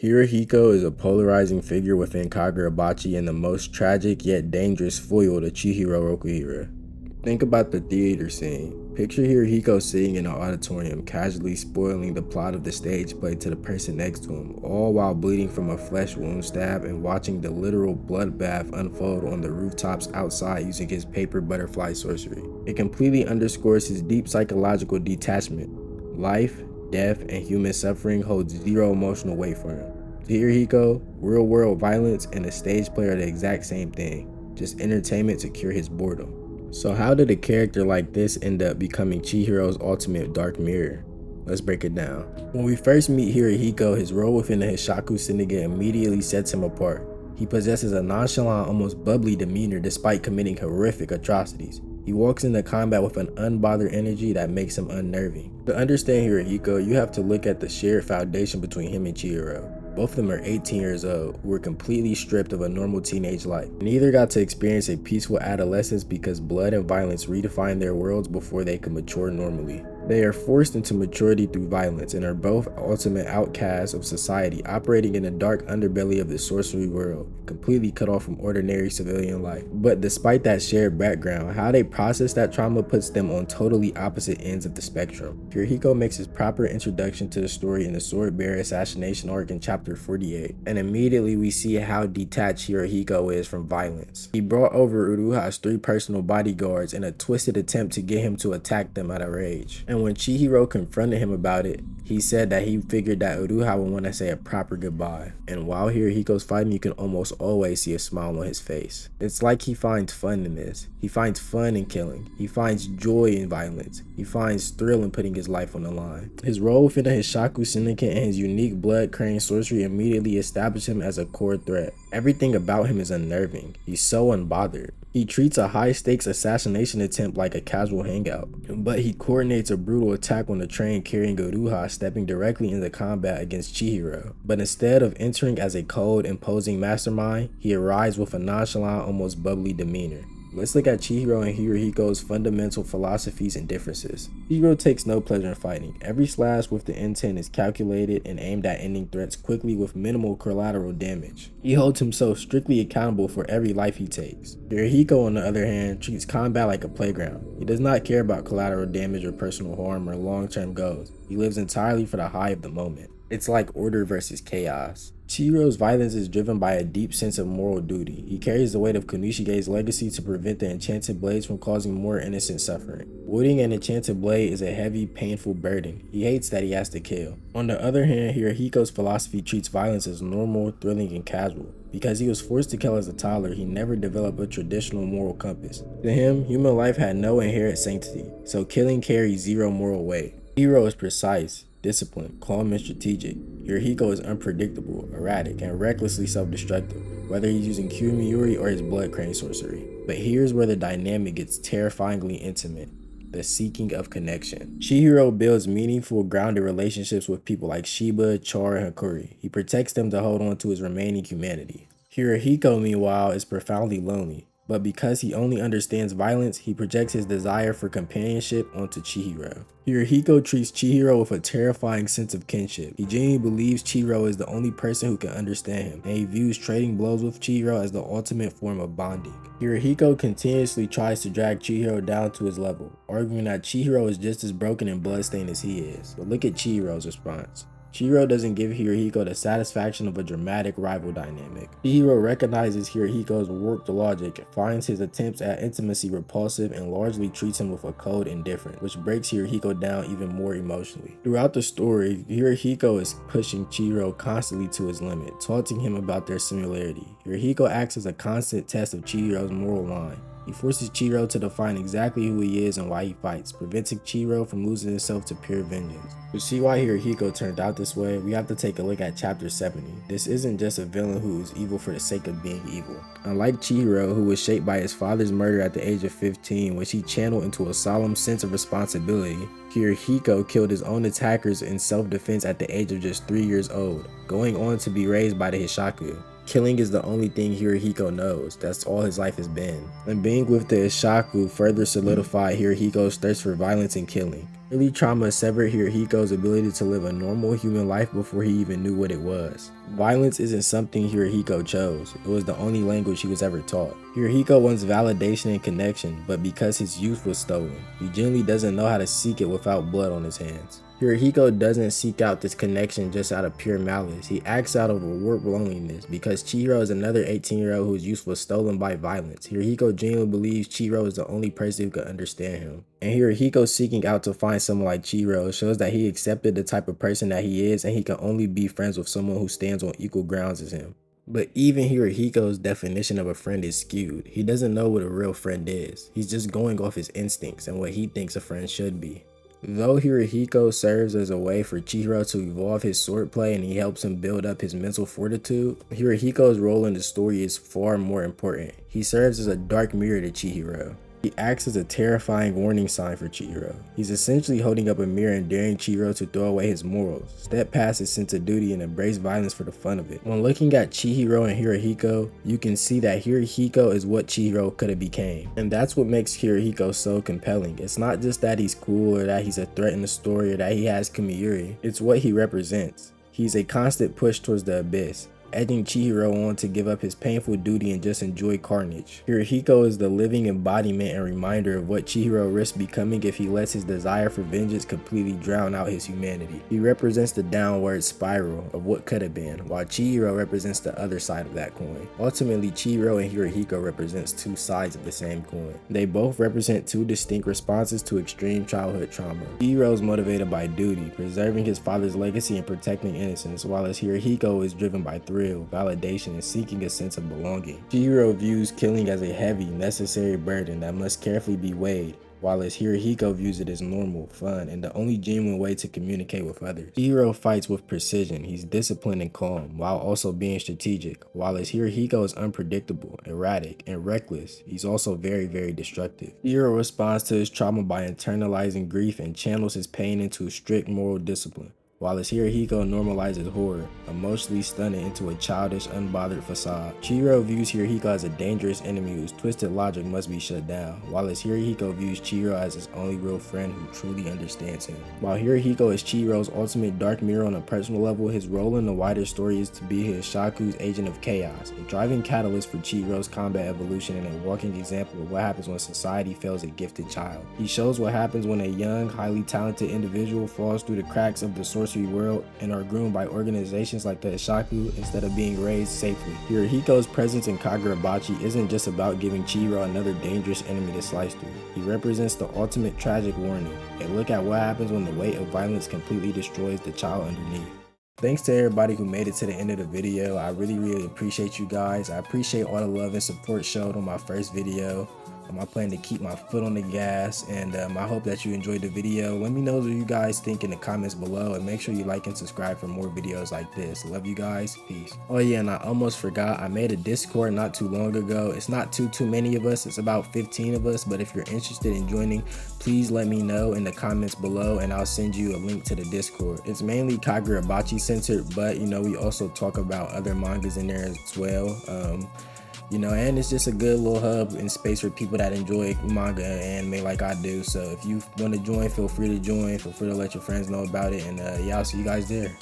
Hirohiko is a polarizing figure within Kagurabachi and the most tragic yet dangerous foil to Chihiro Rokuhira. Think about the theater scene. Picture Hirohiko sitting in an auditorium, casually spoiling the plot of the stage play to the person next to him, all while bleeding from a flesh wound stab and watching the literal bloodbath unfold on the rooftops outside using his paper butterfly sorcery. It completely underscores his deep psychological detachment. Life, death, and human suffering holds zero emotional weight for him. To Hirohiko, real-world violence and a stage play are the exact same thing, just entertainment to cure his boredom. So how did a character like this end up becoming Chihiro's ultimate dark mirror? Let's break it down. When we first meet Hirohiko, his role within the Hishaku Syndicate immediately sets him apart. He possesses a nonchalant, almost bubbly demeanor despite committing horrific atrocities. He walks into combat with an unbothered energy that makes him unnerving. To understand Hirohiko, you have to look at the shared foundation between him and Chihiro. Both of them are 18 years old, who were completely stripped of a normal teenage life. Neither got to experience a peaceful adolescence because blood and violence redefined their worlds before they could mature normally. They are forced into maturity through violence and are both ultimate outcasts of society, operating in the dark underbelly of the sorcery world, completely cut off from ordinary civilian life. But despite that shared background, how they process that trauma puts them on totally opposite ends of the spectrum. Hirohiko makes his proper introduction to the story in the Swordbearer assassination arc in chapter 48, and immediately we see how detached Hirohiko is from violence. He brought over Uruha's 3 personal bodyguards in a twisted attempt to get him to attack them out of rage. And when Chihiro confronted him about it, he said that he figured that Uruha would want to say a proper goodbye. And while Hirohiko's fighting, you can almost always see a smile on his face. It's like he finds fun in this. He finds fun in killing. He finds joy in violence. He finds thrill in putting his life on the line. His role within the Hishaku Syndicate and his unique blood crane sorcery immediately established him as a core threat. Everything about him is unnerving. He's so unbothered. He treats a high-stakes assassination attempt like a casual hangout, but he coordinates a brutal attack on the train carrying Uruha, stepping directly into combat against Chihiro. But instead of entering as a cold, imposing mastermind, he arrives with a nonchalant, almost bubbly demeanor. Let's look at Chihiro and Hirohiko's fundamental philosophies and differences. Chihiro takes no pleasure in fighting. Every slash with the intent is calculated and aimed at ending threats quickly with minimal collateral damage. He holds himself strictly accountable for every life he takes. Hirohiko, on the other hand, treats combat like a playground. He does not care about collateral damage or personal harm or long-term goals. He lives entirely for the high of the moment. It's like order versus chaos. Chihiro's violence is driven by a deep sense of moral duty. He carries the weight of Kunishige's legacy to prevent the enchanted blades from causing more innocent suffering. Wielding an enchanted blade is a heavy, painful burden. He hates that he has to kill. On the other hand, Hirohiko's philosophy treats violence as normal, thrilling, and casual. Because he was forced to kill as a toddler, he never developed a traditional moral compass. To him, human life had no inherent sanctity, so killing carries zero moral weight. Chihiro is precise, disciplined, calm, and strategic. Hirohiko is unpredictable, erratic, and recklessly self-destructive, whether he's using Kyumiyuri or his blood crane sorcery. But here's where the dynamic gets terrifyingly intimate. The seeking of connection. Chihiro builds meaningful, grounded relationships with people like Shiba, Char, and Hakuri. He protects them to hold on to his remaining humanity. Hirohiko, meanwhile, is profoundly lonely. But because he only understands violence, he projects his desire for companionship onto Chihiro. Hirohiko treats Chihiro with a terrifying sense of kinship. He genuinely believes Chihiro is the only person who can understand him, and he views trading blows with Chihiro as the ultimate form of bonding. Hirohiko continuously tries to drag Chihiro down to his level, arguing that Chihiro is just as broken and bloodstained as he is. But look at Chihiro's response. Chihiro doesn't give Hirohiko the satisfaction of a dramatic rival dynamic. Chihiro recognizes Hirohiko's warped logic, finds his attempts at intimacy repulsive, and largely treats him with a cold indifference, which breaks Hirohiko down even more emotionally. Throughout the story, Hirohiko is pushing Chihiro constantly to his limit, taunting him about their similarity. Hirohiko acts as a constant test of Chihiro's moral line. He forces Chihiro to define exactly who he is and why he fights, preventing Chihiro from losing himself to pure vengeance. To see why Hirohiko turned out this way, we have to take a look at chapter 70. This isn't just a villain who is evil for the sake of being evil. Unlike Chihiro, who was shaped by his father's murder at the age of 15, which he channeled into a solemn sense of responsibility, Hirohiko killed his own attackers in self-defense at the age of just 3 years old, going on to be raised by the Hishaku. Killing is the only thing Hirohiko knows. That's all his life has been. And being with the Ishaku further solidified Hirohiko's thirst for violence and killing. Early trauma severed Hirohiko's ability to live a normal human life before he even knew what it was. Violence isn't something Hirohiko chose, it was the only language he was ever taught. Hirohiko wants validation and connection, but because his youth was stolen, he generally doesn't know how to seek it without blood on his hands. Hirohiko doesn't seek out this connection just out of pure malice, he acts out of a warped loneliness because Chihiro is another 18-year-old whose youth was stolen by violence. Hirohiko genuinely believes Chihiro is the only person who can understand him. And Hirohiko seeking out to find someone like Chihiro shows that he accepted the type of person that he is and he can only be friends with someone who stands on equal grounds as him. But even Hirohiko's definition of a friend is skewed. He doesn't know what a real friend is. He's just going off his instincts and what he thinks a friend should be. Though Hirohiko serves as a way for Chihiro to evolve his swordplay and he helps him build up his mental fortitude, Hirohiko's role in the story is far more important. He serves as a dark mirror to Chihiro. He acts as a terrifying warning sign for Chihiro. He's essentially holding up a mirror and daring Chihiro to throw away his morals, step past his sense of duty, and embrace violence for the fun of it. When looking at Chihiro and Hirohiko, you can see that Hirohiko is what Chihiro could have became. And that's what makes Hirohiko so compelling. It's not just that he's cool or that he's a threat in the story or that he has Kumiuri. It's what he represents. He's a constant push towards the abyss, edging Chihiro on to give up his painful duty and just enjoy carnage. Hirohiko is the living embodiment and reminder of what Chihiro risks becoming if he lets his desire for vengeance completely drown out his humanity. He represents the downward spiral of what could have been, while Chihiro represents the other side of that coin. Ultimately, Chihiro and Hirohiko represents two sides of the same coin. They both represent two distinct responses to extreme childhood trauma. Chihiro is motivated by duty, preserving his father's legacy and protecting innocence, while Hirohiko is driven by thrill, validation, and seeking a sense of belonging. Chihiro views killing as a heavy, necessary burden that must carefully be weighed, while Hirohiko views it as normal, fun, and the only genuine way to communicate with others. Chihiro fights with precision, he's disciplined and calm, while also being strategic, while Hirohiko is unpredictable, erratic, and reckless. He's also very, very destructive. Chihiro responds to his trauma by internalizing grief and channels his pain into strict moral discipline, while Hirohiko normalizes horror, emotionally stunning into a childish, unbothered facade. Chihiro views Hirohiko as a dangerous enemy whose twisted logic must be shut down, while Hirohiko views Chihiro as his only real friend who truly understands him. While Hirohiko is Chihiro's ultimate dark mirror on a personal level, his role in the wider story is to be his Shaku's agent of chaos, a driving catalyst for Chihiro's combat evolution and a walking example of what happens when society fails a gifted child. He shows what happens when a young, highly talented individual falls through the cracks of the sorcery world and are groomed by organizations like the Ishaku instead of being raised safely. Hirohiko's presence in Kagurabachi isn't just about giving Chihiro another dangerous enemy to slice through. He represents the ultimate tragic warning, a look at what happens when the weight of violence completely destroys the child underneath. Thanks to everybody who made it to the end of the video. I really appreciate you guys. I appreciate all the love and support showed on my first video. I plan to keep my foot on the gas, and I hope that you enjoyed the video. Let me know what you guys think in the comments below, and make sure you like and subscribe for more videos like this. Love you guys. Peace. Oh yeah, and I almost forgot, I made a Discord not too long ago. It's not too many of us. It's about 15 of us, but if you're interested in joining, please let me know in the comments below, and I'll send you a link to the Discord. It's mainly Kagurabachi centered, but you know, we also talk about other mangas in there as well. You know, and it's just a good little hub and space for people that enjoy manga and anime like I do. So if you want to join, feel free to join. Feel free to let your friends know about it. And yeah, I'll see you guys there.